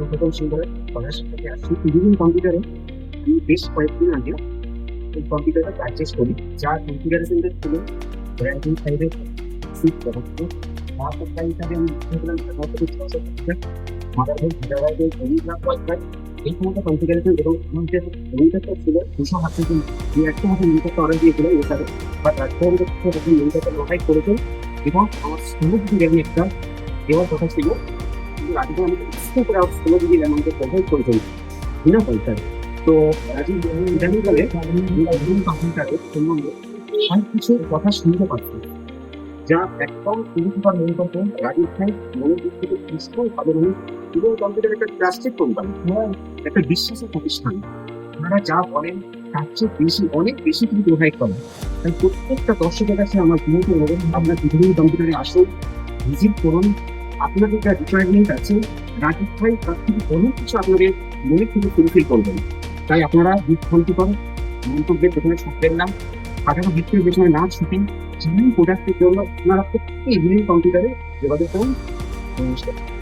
প্রথম সুন্দরের কলেজ থেকে আসছি। বিভিন্ন কম্পিউটারে আমি বেশ কয়েকদিন আগে এই কম্পিউটারটা পারচেস করি, যা কনফিগারেশনটা ছিল র্যাঙ্কিং ফাইভের সিক্স ব্যবস্থা। তারপর তাই হিসাবে আমি দেখলাম মোটামুটি 650 মাদারবোর্ড, গিগাবাইটের রিজনাল ওয়াইফাই, এই সমস্ত কনফিগারেশন। এবং আমার যে মনিটরটা ছিল 200 হাতে, যে একটা হাতে মনিটরটা অর্ডার দিয়েছিলাম এর সাথে, বাট রাজভবন থেকে মনিটরটা প্রোভাইড করেছে। এবং আমার 16 GB র্যাম একটা দেওয়ার কথা ছিল, কিন্তু রাজীব আমাকে এক্সট্রা করে আবার 16 GB র্যাম আমাকে প্রোভাইড করেছেন বিনা পয়সায়। তো রাজীব ইদানিংকালে কম্পিউটারের সম্বন্ধে অনেক কিছু কথা শুনতে পাচ্ছি, যা একদম পরিষ্কার মনে করতে রাজীব ভাই মনের দিক থেকে ভীষণ ভালো মানুষ। এবং কম্পিউটার একটা ট্রাস্টেড কোম্পানি, একটা বিশ্বাসের প্রতিষ্ঠান। আপনারা যা বলেন তার চেয়ে বেশি, অনেক বেশি কিন্তু প্রোভাইড করেন। তাই প্রত্যেকটা দর্শকের কাছে আমার বিনীত অনুরোধ, আপনার বিভিন্ন কম্পিউটারে আসুন, ভিজিট করুন। আপনাদের যা রিকোয়ারমেন্ট আছে রাজীব ভাই তার থেকে অনেক কিছু আপনাদের মনে থেকে ফুলফিল করবেন। তাই আপনারা বিভ্রান্তি করেন, মন্তব্যের পেছনে ছুটবেন না, হাজারো ভিত্তির পেছনে না ছুটেন। যেমন প্রোডাক্টের জন্য আপনারা প্রত্যেকে ইভিনিং কম্পিউটারে যোগাযোগ করুন। নমস্কার।